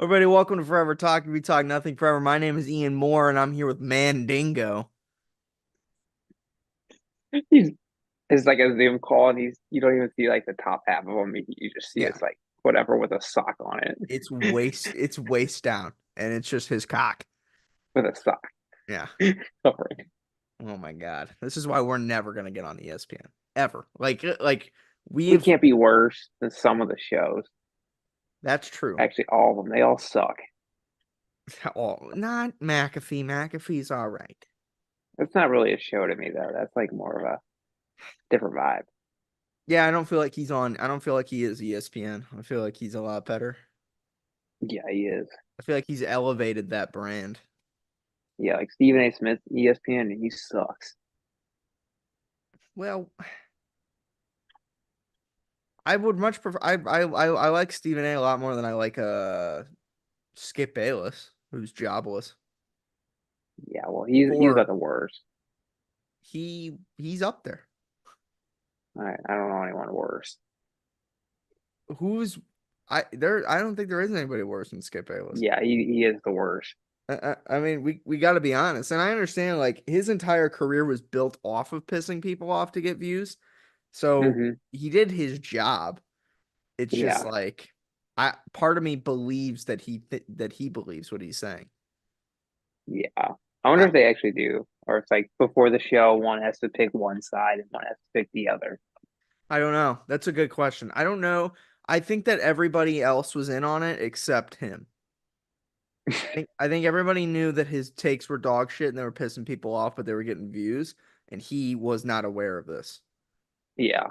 Everybody, welcome to Forever Talk. We talk nothing forever. My name is Ian Moore, and I'm here with Mandingo. He's it's like a Zoom call, and you don't even see like the top half of him. You just see Yeah, it's like whatever with a sock on it, it's waist down, and it's just his cock. with a sock Yeah. covering. Oh my God, this is why we're never gonna get on ESPN ever. Like We we've. can't be worse than some of the shows. That's true. Actually, all of them, they all suck. Oh, not McAfee. McAfee's all right. It's not really a show to me though. That's like more of a different vibe. Yeah, I don't feel like he's on. I don't feel like he is ESPN. I feel like he's a lot better. Yeah, he is. I feel like he's elevated that brand. Yeah, like Stephen A. Smith, ESPN, and he sucks. Well, I would much prefer. I like Stephen A. a lot more than I like Skip Bayless, who's jobless. Yeah, well, he's Or got the worst. he's up there. I don't know anyone worse. Who's I don't think there is anybody worse than Skip Bayless. Yeah, he is the worst. I mean, we got to be honest, and I understand like his entire career was built off of pissing people off to get views, so Hmm. he did his job. It's just Yeah, like I part of me believes that that he believes what he's saying. yeah. I wonder I if they actually do, or it's like before the show, one has to pick one side and one has to pick the other. I don't know. That's a good question. I don't know. I think that everybody else was in on it except him. I think everybody knew that his takes were dog shit and they were pissing people off, but they were getting views, and he was not aware of this. Yeah,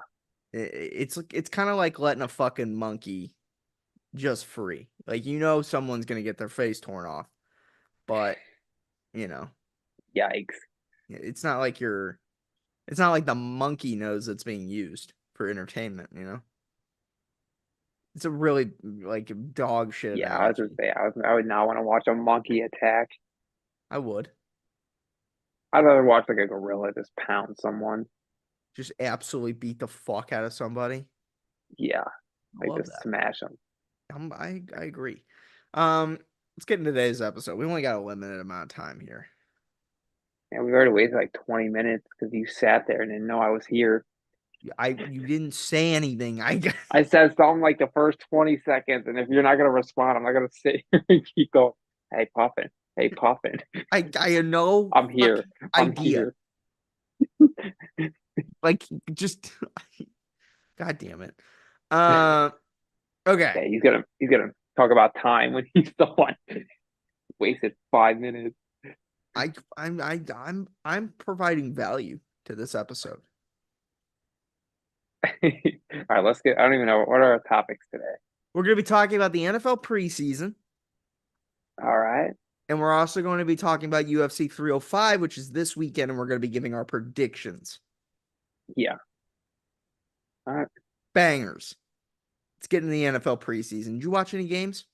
It's kind of like letting a fucking monkey just free. Like someone's gonna get their face torn off, but you know yikes. it's not like you're. It's not like the monkey knows it's being used for entertainment. It's a really like dog shit Yeah, I was gonna analogy. say I would not want to watch a monkey attack. I would I'd rather watch like a gorilla just pound someone. just absolutely beat the fuck out of somebody. Yeah, I like love just that. smash them. I agree. Um, let's get into today's episode. We only got a limited amount of time here. And we've already waited like 20 minutes because you sat there and didn't know I was here. You didn't say anything. I said something like the first 20 seconds, and if you're not gonna respond, I'm not gonna sit here and keep going. Hey, Puffin. Hey, Puffin. I had no I'm here. fucking I'm idea. here. Like just God damn it. Uh, okay. Yeah, he's gonna talk about time when he's the one wasted 5 minutes. I'm providing value to this episode. All right, let's get. I don't even know what are our topics today. We're going to be talking about the NFL preseason. All right. And we're also going to be talking about UFC 305, which is this weekend, and we're going to be giving our predictions. Yeah. All right. Bangers. Let's get into the NFL preseason. Did you watch any games?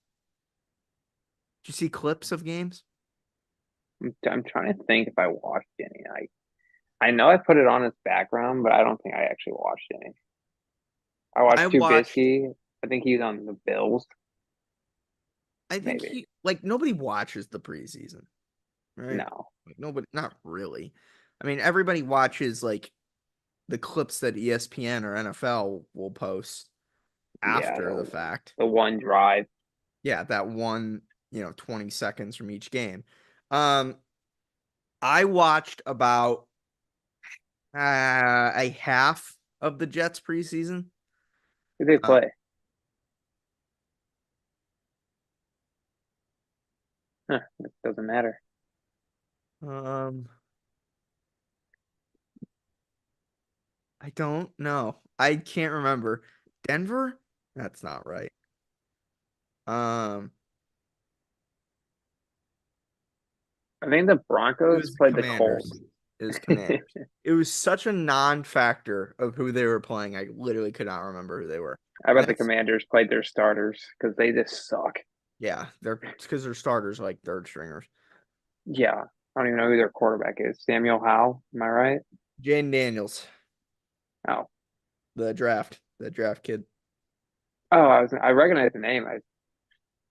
Did you see clips of games? I'm trying to think if I watched any. I know I put it on as background, but I don't think I actually watched any. I I watched watched, Trubisky. I think he's on the Bills. I think Maybe. nobody watches the preseason, right? No. Like nobody, not really. I mean, everybody watches like the clips that ESPN or NFL will post Yeah. after the fact. The one drive. Yeah, that one, 20 seconds from each game. Um, I watched about a half of the Jets preseason. Who they Uh, play? Huh, it doesn't matter. um, I don't know. I can't remember. Denver? That's not right. Um, I think the it Broncos was the played the Commanders. Colts. It was Commanders. It was such a non-factor of who they were playing. I literally could not remember who they were. I And bet the that's Commanders played their starters because they just suck. yeah, they're because their starters are like third stringers. Yeah. I don't even know who their quarterback is. Samuel Howe. Am I right? Jane Daniels, Oh. the draft kid. Oh, I recognize the name.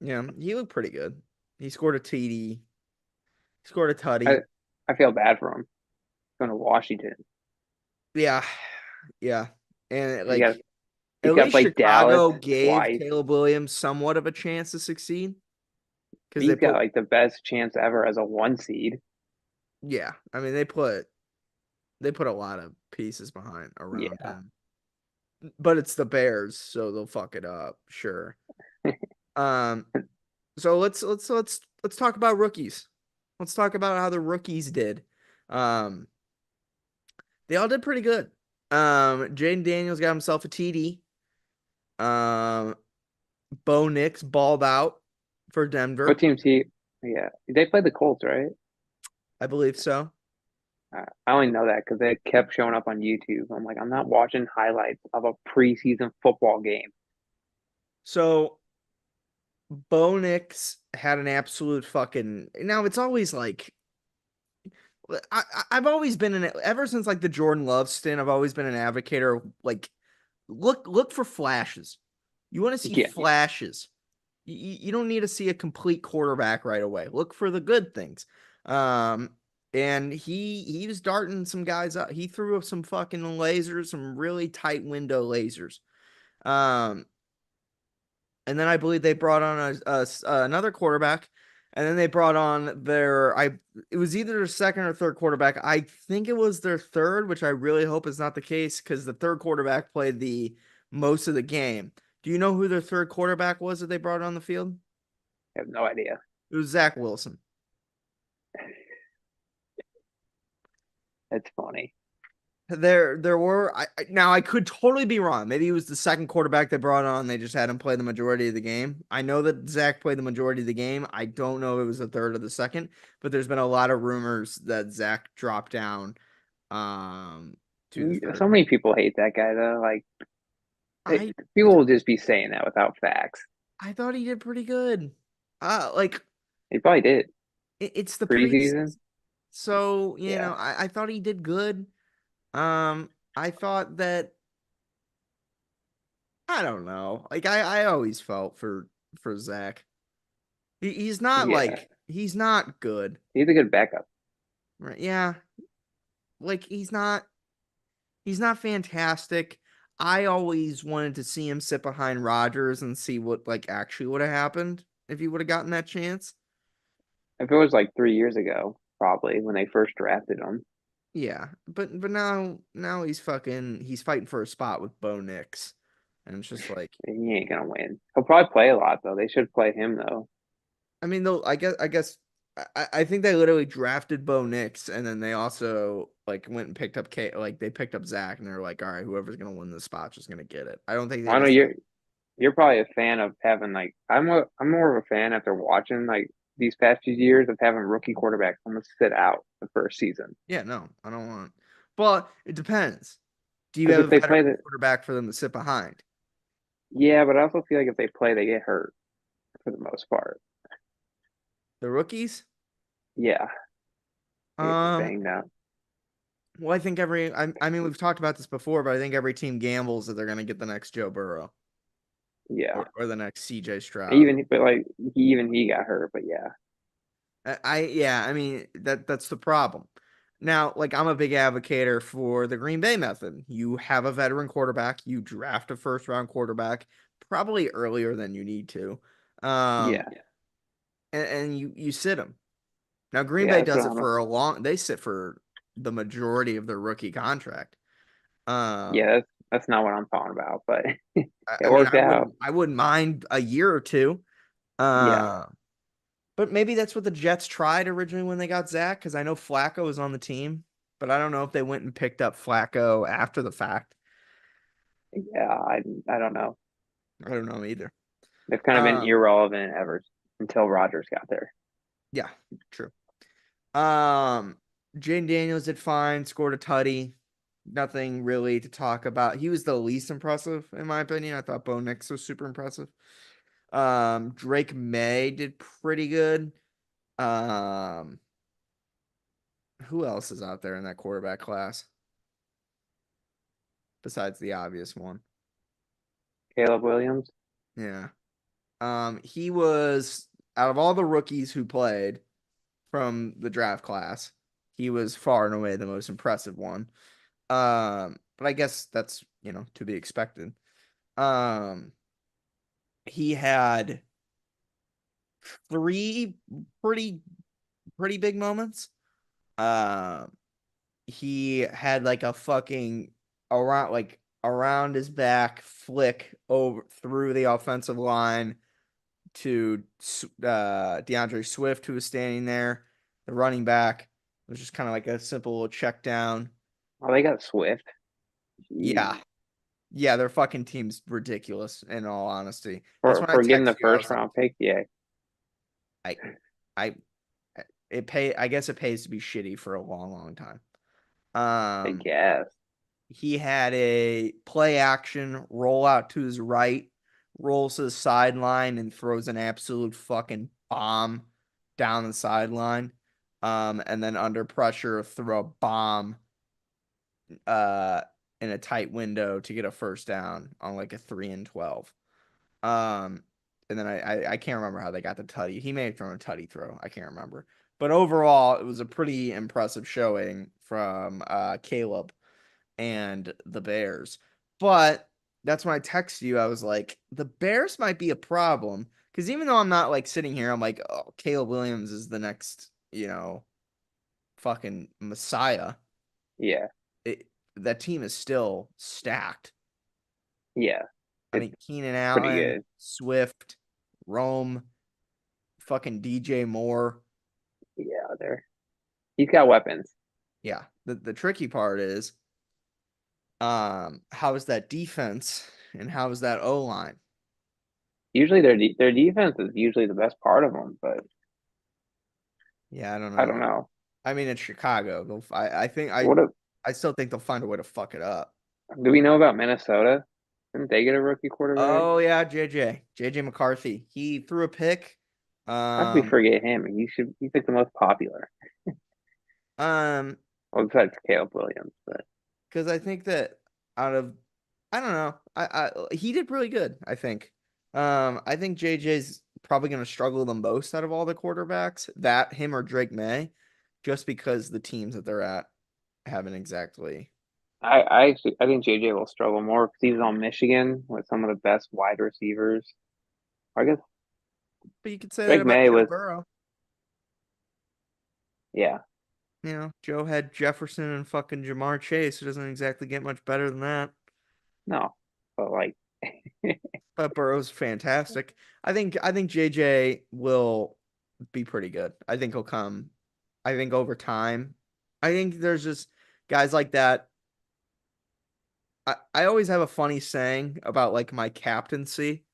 Yeah, he looked pretty good. He scored a TD. He scored a I tutty. I feel bad for him going to Washington. Yeah, yeah, and You got like you at got to least play Dallas Chicago gave twice. Caleb Williams somewhat of a chance to succeed because they He's got put. like the best chance ever as a 1 seed. Yeah, I mean they put a lot of pieces behind around Yeah. him, but it's the Bears, so they'll fuck it up. Sure. Um. So let's talk about rookies. Let's talk about how the rookies did. Um. They all did pretty good. Jaden Daniels got himself a TD. Um. Bo Nix balled out for What Denver. team's he? Yeah, they played the Colts, right? I believe so. I only know that because they kept showing up on YouTube. I'm like, I'm not watching highlights of a preseason football game. So Bo Nix had an absolute fucking. Now it's always like I've always been in it ever since like the Jordan Love stint. I've always been an advocate of like look for flashes. You want to see Yeah, flashes. You don't need to see a complete quarterback right away. Look for the good things. Um, and he was darting some guys up. He threw up some fucking lasers, some really tight window lasers. Um, and then I believe they brought on another quarterback, and then they brought on their I it was either their second or third quarterback. I think it was their third, which I really hope is not the case because the third quarterback played the most of the game. Do you know who their third quarterback was that they brought on the field? I have no idea. It was Zach Wilson. It's funny. There were now I could totally be wrong. Maybe it was the second quarterback they brought on. They just had him play the majority of the game. I know that Zach played the majority of the game. I don't know if it was the third or the second, but there's been a lot of rumors that Zach dropped down to the So third. many people hate that guy though. Like I people will just be saying that without facts. I thought he did pretty good. Like He probably did it's the preseason. preseason, so Yeah, I thought he did good. I thought that I don't know. Like I always felt for Zach. He's not yeah. like he's not good. He's a good backup. Right? Yeah. Like he's not fantastic. I always wanted to see him sit behind Rodgers and see what like actually would have happened if he would have gotten that chance. If it was like 3 years ago, probably when they first drafted him, Yeah. But now he's fighting for a spot with Bo Nix. And it's just like he ain't gonna win. He'll probably play a lot though. They should play him though. I mean, though, I guess I think they literally drafted Bo Nix, and then they also like went and picked up like they picked up Zach, and they're like, all right, whoever's gonna win this spot's just gonna get it. I don't think they I know just you're probably a fan of having like I'm more of a fan after watching like these past few years of having rookie quarterbacks almost sit out the first season. yeah, no, I don't want. But it depends. Do you Because have if a they play veteran the quarterback for them to sit behind? yeah, but I also feel like if they play, they get hurt for the most part. The rookies? Yeah, they get Um, banged out. well, I think I mean, we've talked about this before, but I think every team gambles that they're gonna get the next Joe Burrow Yeah, or the next CJ Stroud. even but like he got hurt, but yeah, Yeah, I mean that's the problem. Now, like I'm a big advocate for the Green Bay method. You have a veteran quarterback, you draft a first round quarterback, probably earlier than you need to. yeah, And you sit him. Now Green yeah. Bay That's does what it for a long they sit for the majority of their rookie contract. Um yeah. That's not what I'm talking about, but I it mean worked out. I wouldn't mind a year or two. Yeah, Uh But maybe that's what the Jets tried originally when they got Zach, because I know Flacco was on the team, but I don't know if they went and picked up Flacco after the fact. yeah. I don't know. I don't know either. They've kind of been Um, irrelevant ever until Rodgers got there. yeah, true. Um, Jane Daniels did fine, scored a tutty. Nothing really to talk about. He was the least impressive, in my opinion. I thought Bo Nix was super impressive. Drake May did pretty good. Um, who else is out there in that quarterback class besides the obvious one? Caleb Williams. Yeah. He was out of all the rookies who played from the draft class, he was far and away the most impressive one. But I guess that's, to be expected. Um, he had three pretty pretty big moments. Um, he had like a fucking around his back flick over through the offensive line to DeAndre Swift, who was standing there, the running back. It was just kind of like a simple little check down. Oh, they got Swift. Yeah. Jeez. Yeah, their fucking team's ridiculous, in all honesty. That's For when I for getting the text you. I first was like, round pick, yeah, I I I guess it pays to be shitty for a long, long time. I Um guess. he had a play action roll out to his right, rolls to the sideline and throws an absolute fucking bomb down the sideline. And then under pressure, throw a bomb uh in a tight window to get a first down on like a 3-and-12. Um, and then I can't remember how they got the tutty. He may have thrown a tutty throw. I can't remember. But overall, it was a pretty impressive showing from Caleb and the Bears. But that's when I texted you. I was like, the Bears might be a problem because even though I'm not like sitting here, I'm like, oh, Caleb Williams is the next, fucking messiah. Yeah, It, that team is still stacked. yeah, I it's think Keenan pretty Allen, good. Swift, Rome, fucking DJ Moore. Yeah, there. He's got weapons. Yeah. The tricky part is, how is that defense and how is that O line? Usually their defense is usually the best part of them, but Yeah, I don't I don't know. know. I mean, it's Chicago. I think What a, I still think they'll find a way to fuck it up. do we know about Minnesota? Didn't they get a rookie quarterback? Oh yeah, JJ McCarthy. He threw a pick. How could we Um, forget him? He's like the most popular. um, Well, besides Caleb Williams, but because I think that out of I don't know. He did really good, I think. I think JJ's probably gonna struggle the most out of all the quarterbacks. That him or Drake May, just because the teams that they're at haven't exactly. I think JJ will struggle more because he's on Michigan with some of the best wide receivers. I guess But you could say that Drake about May Joe was, Burrow. yeah, Joe had Jefferson and fucking Jamar Chase. It doesn't exactly get much better than that. no, but like, But Burrow's fantastic. I think JJ will be pretty good. I think he'll come. I think over time. I think there's just guys like that. I always have a funny saying about like my captaincy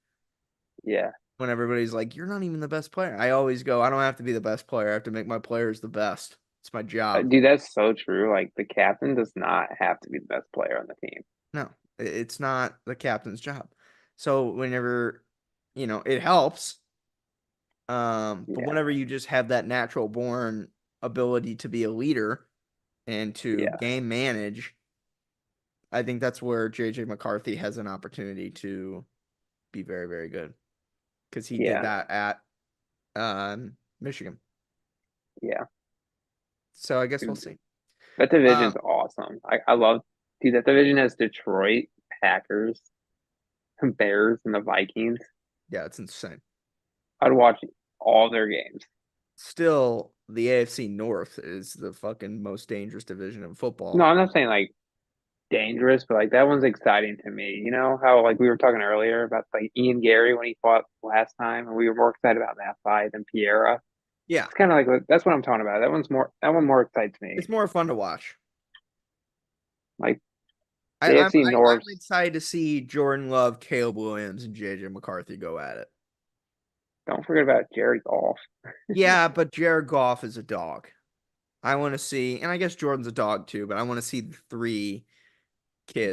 yeah, when everybody's like, "You're not even the best player." I always go, "I don't have to be the best player. I have to make my players the best. It's my job." dude, that's so true. Like the captain does not have to be the best player on the team. No, it's not the captain's job. So whenever, it helps. But Yeah, whenever you just have that natural born ability to be a leader and to yeah, game manage, I think that's where JJ McCarthy has an opportunity to be very, very good because he did yeah, that at Michigan. yeah. So I guess we'll Dude, see. that Um, division's awesome. I love, dude, that division has Detroit, Packers, Bears, and the Vikings. yeah, it's insane. I'd watch all their games. Still, the AFC North is the fucking most dangerous division in No, football. I'm not saying like dangerous, but like that one's exciting to me. You know how like we were talking earlier about like Ian Gary when he fought last time, and we were more excited about that fight than Piera. Yeah, It's kind of like that's what I'm talking about. That one more excites me. it's more fun to watch. Like I, the I'm AFC I, North, I'm excited to see Jordan Love, Caleb Williams, and JJ McCarthy go at it. don't forget about Jerry Golf. Yeah, but Jared Goff is a dog. I want to see, and I guess Jordan's a dog too, but I want to see the three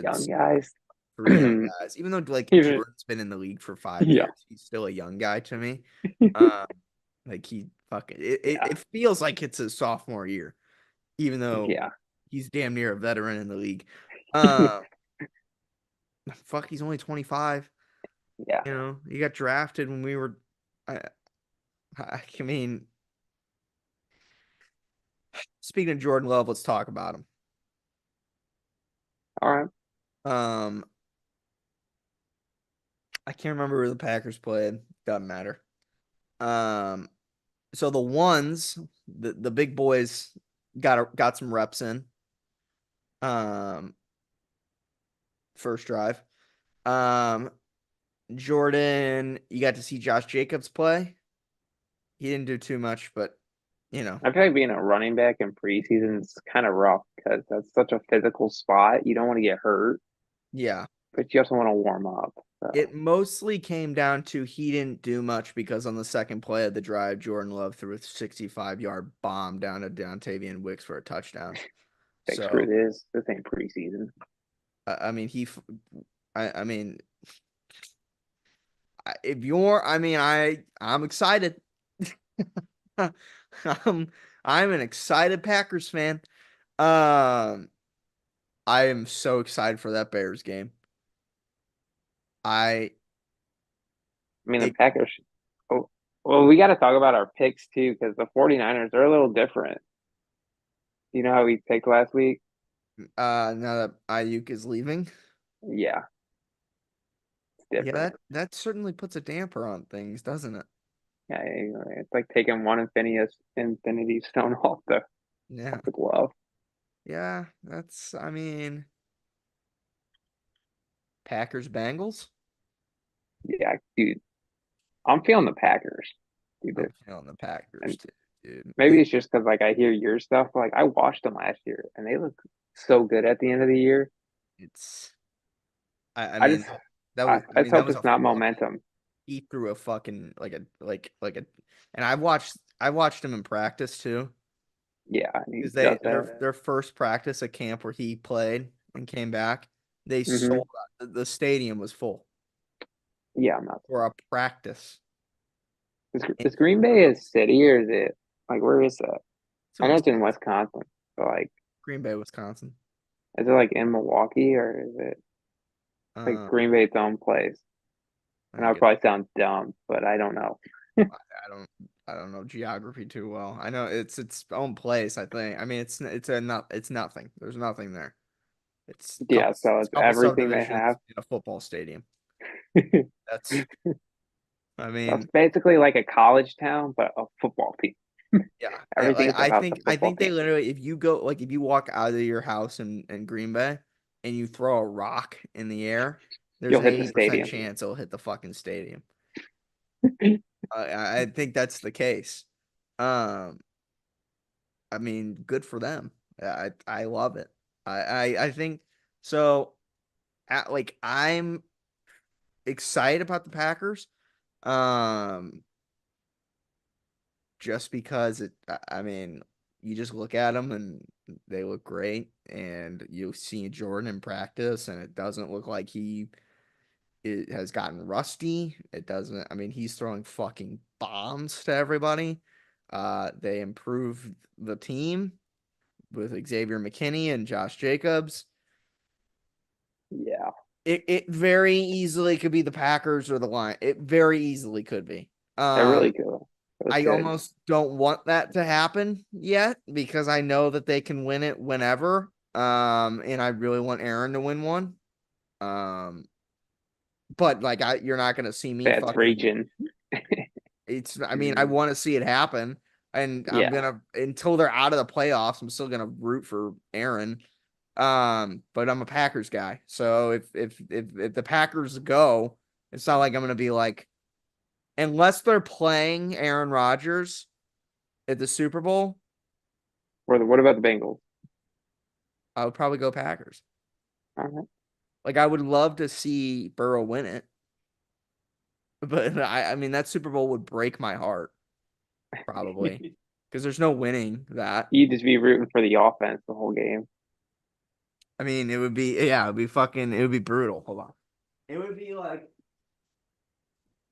Young kids, guys. three young guys. Even though like Even Jordan's been in the league for 5 years, yeah, he's still a young guy to me. Um, like he fucking yeah, it feels like it's his sophomore year, even though yeah. he's damn near a veteran in the league. Uh, fuck, he's only 25. Yeah. You know, he got drafted when we were. I, I mean, speaking of Jordan Love, let's talk about him. All right. Um, I can't remember where the Packers played. Doesn't matter. Um, so the ones, the big boys got some reps in. Um, first drive. Um, Jordan, you got to see Josh Jacobs play. He didn't do too much, but you know, I feel like being a running back in preseason is kind of rough because that's such a physical spot. You don't want to get hurt, yeah. but you also want to warm up. So It mostly came down to he didn't do much because on the second play of the drive, Jordan Love threw a 65-yard bomb down to Dontavian Wicks for a touchdown. like, screw So, this. This ain't preseason. I mean, I mean, if you're, I mean, I'm excited. I'm, I'm an excited Packers fan. Um, I am so excited for that Bears game. I, I mean, the it, Packers. Oh, well, we got to talk about our picks too because the 49ers are a little different. You know how we picked last week? now that Ayuk is leaving. Yeah, it's Yeah, different. that certainly puts a damper on things, doesn't it? Yeah, it's like taking one Infinity Stone Yeah. off the glove. Yeah, I mean, Packers Bengals. Yeah, dude, I'm feeling the Packers. Dude, I'm feeling the Packers and too, dude. maybe it's just because like I hear your stuff. Like I watched them last year, and they look so good at the end of the year. It's I I mean just, I I just mean that hope was it's a not fucking momentum. he threw a fucking like a and I watched him in practice too Yeah, and he because does that. their first practice at camp where he played and came back, they Hmm. sold out. The stadium was full Yeah, I'm not. for a practice. And Is Green Bay a city or is it like where is that? it's in I know it's in Wisconsin, Wisconsin, but like, Green Bay, Wisconsin. is it like in Milwaukee or is it like Um, Green Bay its own place? I And I'll think it probably sound dumb, but I don't know. I don't I don't know geography too well. I know it's its own place, I think. I mean it's a not it's nothing. There's nothing there. Yeah, so It's it's a couple everything they subdivisions have. in a football stadium. That's I So it's mean, basically like a college town, but a football team. yeah. Everything Like is about the I football think they team. literally if you go like if you walk out of your house in Green Bay and you throw a rock in the air, there's You'll an hit the 80% stadium. chance it'll hit the fucking stadium. I think that's the case. Um I mean, good for them. I love it. I think so. Like I'm excited about the Packers. Um, just because I mean, you just look at them and they look great, and you see Jordan in practice, and it doesn't look like it has gotten rusty. It doesn't. I mean, he's throwing fucking bombs to everybody. They improved the team with Xavier McKinney and Josh Jacobs. Yeah, It very easily could be the Packers or the Lions. It very easily could be. they're really Um, good. That's I good. almost don't want that to happen yet because I know that they can win it whenever. And I really want Aaron to win one. Um, but like you're not gonna see me That's fucking. reaching. It's. I mean, I want to see it happen, and I'm Yeah, gonna until they're out of the playoffs. I'm still gonna root for Aaron. But I'm a Packers guy, so if the Packers go, it's not like I'm gonna be like, unless they're playing Aaron Rodgers at the Super Bowl, what about the Bengals? I would probably go Packers. All right. Like I would love to see Burrow win it, but I mean that Super Bowl would break my heart probably because there's no winning that. You'd just be rooting for the offense the whole game. I mean, it would be yeah, it would be brutal. Hold on, it would be like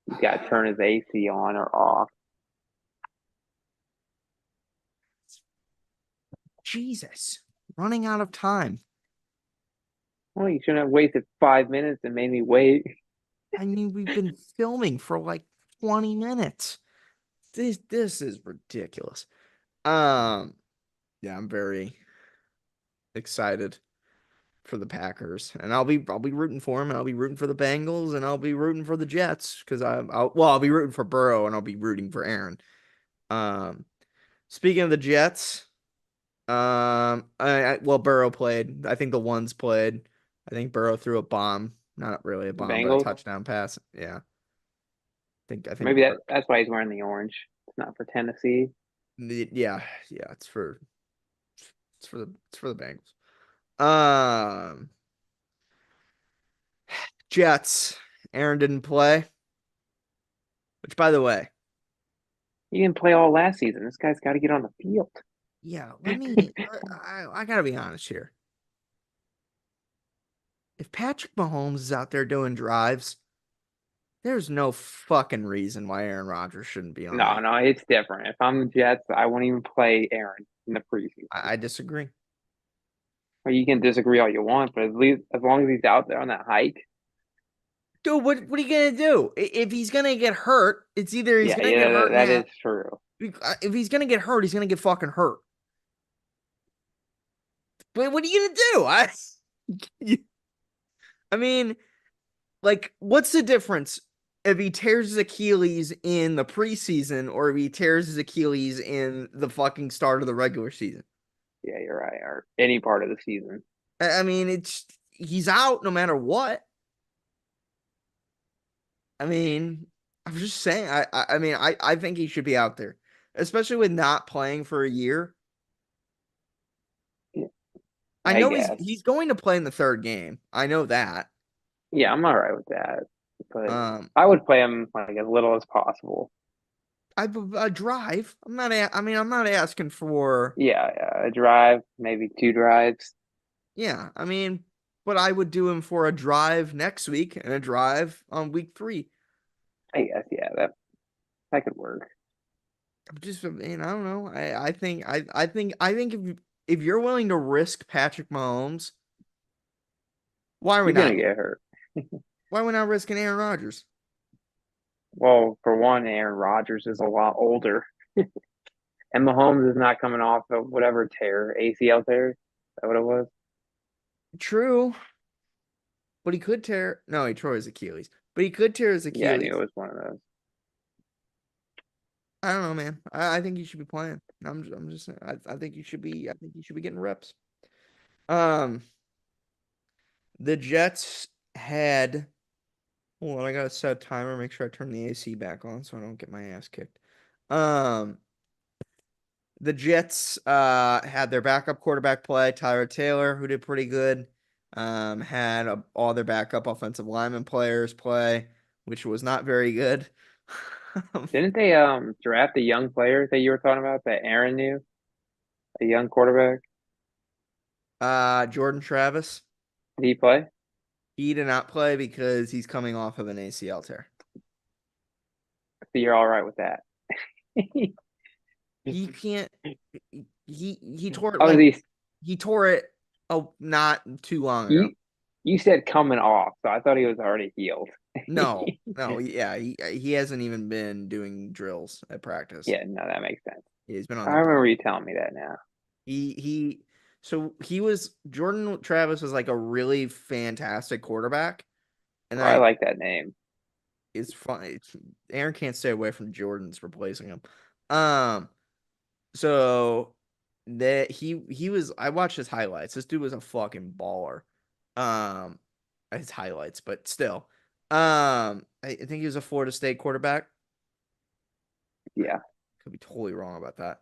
He's got to turn his AC on or off. Jesus, running out of time. Well, you shouldn't have wasted 5 minutes and made me wait. I mean, we've been filming for like 20 minutes. This is ridiculous. Um, yeah, I'm very excited for the Packers, and I'll be rooting for them, and I'll be rooting for the Bengals, and I'll be rooting for the Jets because I'll be rooting for Burrow, and I'll be rooting for Aaron. Um, speaking of the Jets, well, Burrow played. I think the ones played. I think Burrow threw a bomb, not really a The bomb, but a Bengals. touchdown pass. Yeah, I think Maybe Burrow. that's why he's wearing the orange. It's not for Tennessee. Yeah, yeah, it's for the Bengals. Um, Jets. Aaron didn't play, which by the way, He didn't play all last season. This guy's got to get on the field. yeah, I gotta be honest here. If Patrick Mahomes is out there doing drives, there's no fucking reason why Aaron Rodgers shouldn't be on No, that. no, it's different. If I'm the Jets, I won't even play Aaron in the preseason. I disagree. Well, you can disagree all you want, but at least as long as he's out there on that hike, Dude, what are you gonna do? If he's gonna get hurt, it's either he's yeah, gonna get yeah, hurt that now. is true. If he's gonna get hurt, he's gonna get fucking hurt. But what are you gonna do? I mean, like, what's the difference if he tears his Achilles in the preseason or if he tears his Achilles in the fucking start of the regular season? Yeah, you're right. Or any part of the season. I mean, he's out no matter what. I mean, I'm just saying. I think he should be out there, especially with not playing for a year. Yeah, I I know he's guess. he's going to play in the third game. I know that. Yeah, I'm all right with that. But Um, I would play him like as little as possible. I drive. I'm not asking for. Yeah, yeah, a drive, maybe two drives. Yeah, but I would do him for a drive next week and a drive on week 3. I guess, yeah, that could work. I don't know. I think if you're willing to risk Patrick Mahomes, why are we He's gonna not? get hurt. Why are we not risking Aaron Rodgers? Well, for one, Aaron Rodgers is a lot older, and Mahomes is not coming off of whatever tear, ACL tear. Is that what it was? True, but he could tear. No, he tore his Achilles, but he could tear his Yeah, I knew Achilles. it was one of those. I don't know, man. I think he should be playing. I'm just saying. I think you should be. I think you should be getting reps. Um, the Jets had. Hold on, I gotta set a timer. Make sure I turn the AC back on so I don't get my ass kicked. Um, the Jets had their backup quarterback play, Tyler Taylor, who did pretty good. Had all their backup offensive lineman players play, which was not very good. Didn't they draft a young player that you were talking about that Aaron knew, a young quarterback? Jordan Travis, Did he play? he did not play because he's coming off of an ACL tear. So you're all right with that. He can't. He tore it Oh, like these he tore it. Oh, not too long ago. you you said coming off, so I thought he was already healed. No, no, yeah, he hasn't even been doing drills at practice. Yeah, no, that makes sense. He's been on I the remember you telling me that now. he so he was Jordan Travis was like a really fantastic quarterback, and Oh, I I like that name. it's fun. Aaron can't stay away from Jordan's replacing him. Um, so that he was I watched his highlights. This dude was a fucking baller. Um, his highlights, but still. I think he was a Florida State quarterback. Yeah, Could be totally wrong about that.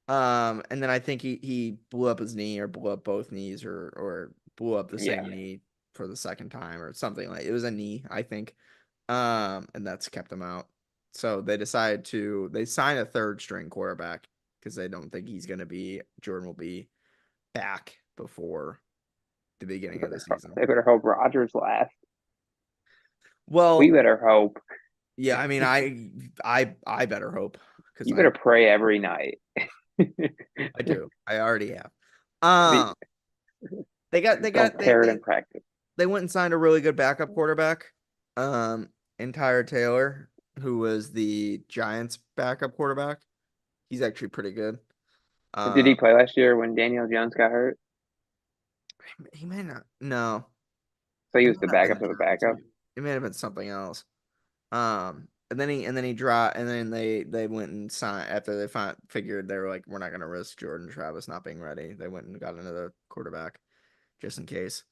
And then I think he blew up his knee or blew up both knees or blew up the yeah, same knee for the second time or something like it was a knee, I think. And that's kept him out. So they signed a third string quarterback because they don't think Jordan will be back before the beginning of the season. they better hope Rogers lasts. We Well, better hope. yeah, I better hope because You better pray every night. I do. I already have. The- Um, they got they Don't got they tear it they in practice. they went and signed a really good backup quarterback. Entire Taylor, who was the Giants' backup quarterback. He's actually pretty good. Did he Uh, play last year when Daniel Jones got hurt? he may not. No, So he it was might the not have been backup the of the Giants. backup. It may have been something else. And then he dropped, and then they went and signed after they figured they were like, we're not gonna risk Jordan Travis not being ready. They went and got another quarterback just in case.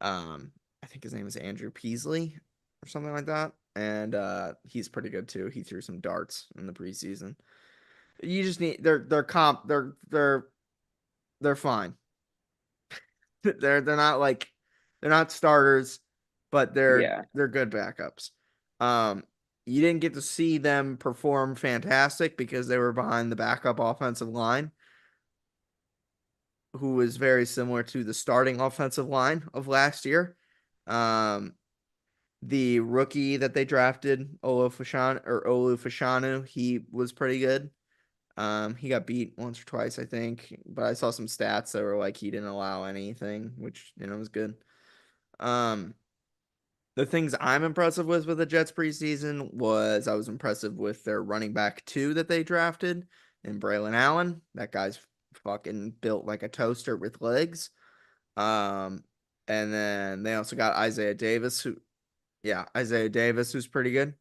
I think his name is Andrew Peasley or something like that, and he's pretty good too. He threw some darts in the preseason. You just need they're fine. They're not like they're not starters, but Yeah. they're good backups. Um, you didn't get to see them perform fantastic because they were behind the backup offensive line, who was very similar to the starting offensive line of last year. Um, the rookie that they drafted, Olu Fashanu, he was pretty good. He got beat once or twice, I think, but I saw some stats that were like he didn't allow anything, which was good. Um, the things I'm impressive with the Jets preseason was I was impressive with their running back two that they drafted and Braylon Allen. That guy's fucking built like a toaster with legs. Um, and then they also got Isaiah Davis, who's pretty good.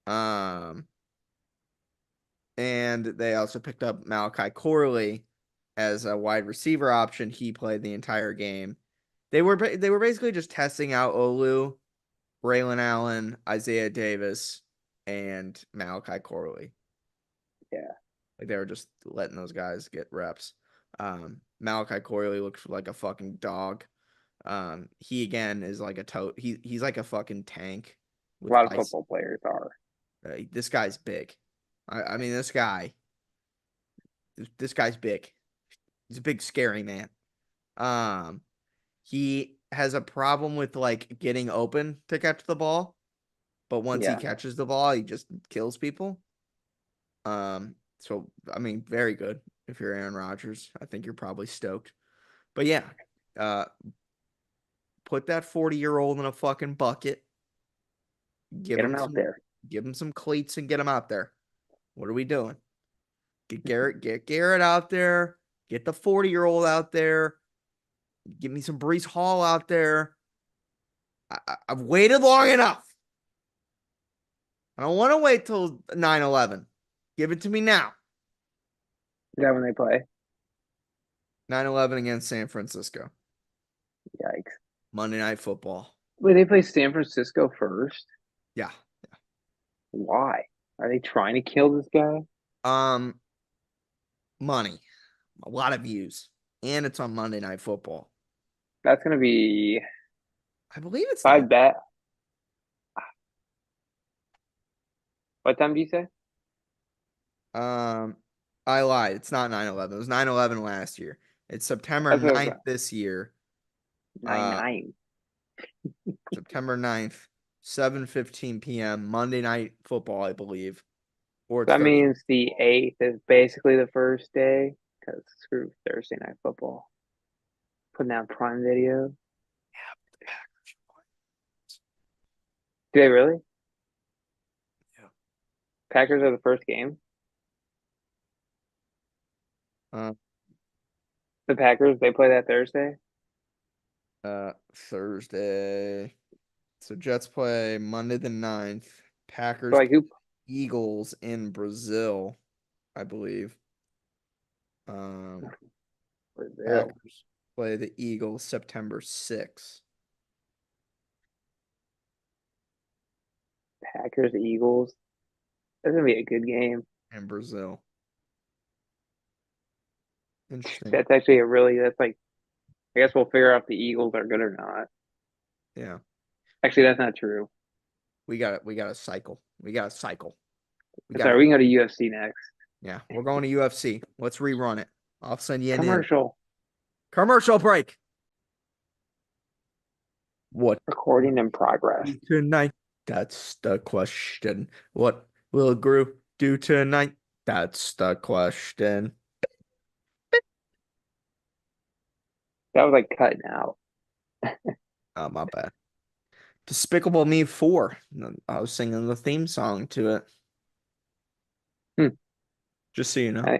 Um, and they also picked up Malachi Corley as a wide receiver option. He played the entire game. They were basically just testing out Olu, Braylon Allen, Isaiah Davis, and Malachi Corley. Yeah. Like they were just letting those guys get reps. Malachi Corley looks like a fucking dog. He again is like he's like a fucking tank A with lot of ice. football players are. This guy's big. I mean, this guy's big. He's a big, scary man. Um, he has a problem with like getting open to catch the ball, but once he Yeah. catches the ball, he just kills people. So I mean, very good. If you're Aaron Rodgers, I think you're probably stoked. But yeah, uh, put that 40-year-old in a fucking bucket. Give Get him him out some, there. give him some cleats and get him out there. What are we doing? Get Garrett out there. Get the 40-year-old out there. Give me some Brees Hall out there. I've waited long enough. I don't want to wait till 9/11. Give it to me now. Is that when they play? 9/11 against San Francisco. Yikes. Monday Night Football. Wait, they play San Francisco first? Yeah. Why? Are they trying to kill this guy? Um, money, a lot of views, and it's on Monday Night Football. That's gonna be I believe it's I nine. bet. What time do you say? Um, I lied. It's not 9/11. It was 9/11 last year. It's September That's what 9th this year. 9 Uh, 9. September 9th, 7:15 p.m. Monday Night Football, I believe, or it's That Thursday. means the 8th is basically the first day because screw Thursday night football. Putting out Prime Video. Do they really? Yeah. Packers are the first game. Uh, The Packers, they play that Thursday. Thursday. So Jets play Monday the 9th. So Packers like play who Eagles in Brazil, I believe. Um, Brazil? Packers play the Eagles September 6th Packers, Eagles. That's gonna be a good game. in Brazil. Interesting. That's actually that's like I guess we'll figure out if the Eagles are good or not. Yeah. Actually, that's not true. We got to cycle. We got to cycle. We got Sorry, to we can go to UFC next. Yeah, we're going to UFC. Let's rerun it. I'll send you an in. Commercial Commercial break. What recording in progress. tonight? That's the question. What will Gru do tonight? That's the question. That was like cutting out. Oh, my bad. Despicable Me 4. I was singing the theme song to it, Hmm. just so you know. I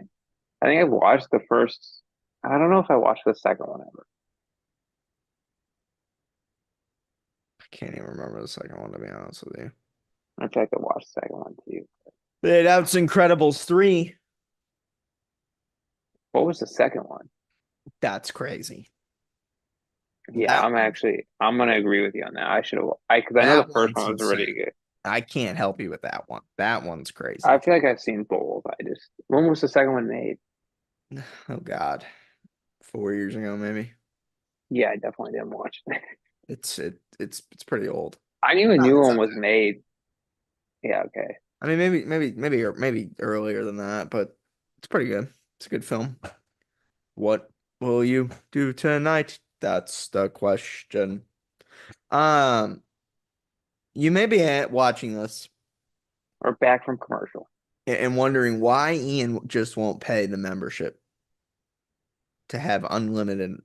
I think I've watched the first. I don't know if I watched the second one ever. I can't even remember the second one, to be honest with you. I think I watched the second one too. That's Incredibles 3. What was the second one? That's crazy. Yeah, That one, I'm gonna agree with you on that. I should have because I know that the first one's one was really insane. good. I can't help you with that one. That one's I crazy. feel like I've seen both. I just when was the second one made? Oh God, 4 years ago maybe. Yeah, I definitely didn't watch it. It's pretty old. I knew a No, new it's one not was that. made. Yeah, okay. I mean, maybe earlier than that, but it's pretty good. It's a good film. What will you do tonight? That's the question. Um, you may be watching this Or back from commercial. and wondering why Ian just won't pay the membership to have unlimited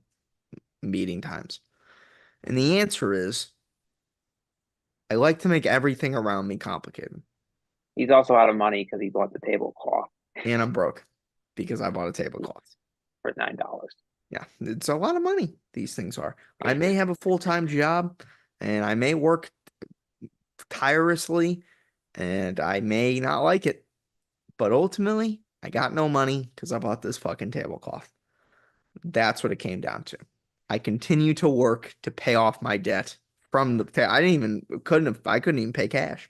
meeting times. And the answer is I like to make everything around me complicated. He's also out of money because he bought the tablecloth And I'm broke because I bought a tablecloth. for $9. Yeah, it's a lot of money, these things are. I may have a full-time job and I may work tirelessly and I may not like it, but ultimately, I got no money because I bought this fucking tablecloth. That's what it came down to. I continue to work to pay off my debt from I didn't even I couldn't even pay cash.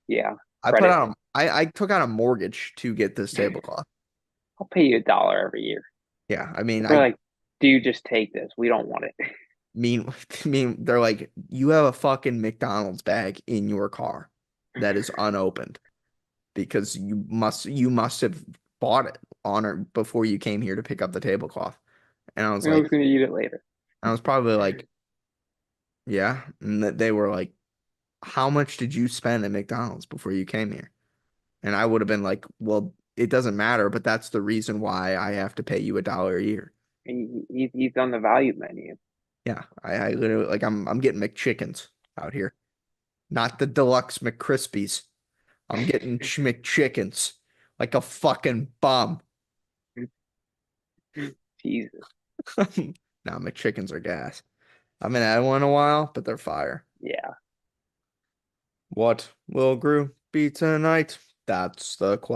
Yeah, I put credit. out I took out a mortgage to get this tablecloth. I'll pay you $1 every year. Yeah, I mean We're I like, do you just take this? We don't want it. mean they're like you have a fucking McDonald's bag in your car that is unopened because you must have bought it on or before you came here to pick up the tablecloth. And I was gonna eat it later. I was probably like, yeah. And they were like, how much did you spend at McDonald's before you came here? And I would have been like, well, it doesn't matter, but that's the reason why I have to pay you $1 a year. He's on the value menu. Yeah, I literally like I'm getting McChickens out here, not the deluxe McCrispies. I'm getting McChickens like a fucking bum. Jesus. Now McChickens are gas. I haven't had one in a while, but they're fire. Yeah. What will Gru be tonight? That's the question.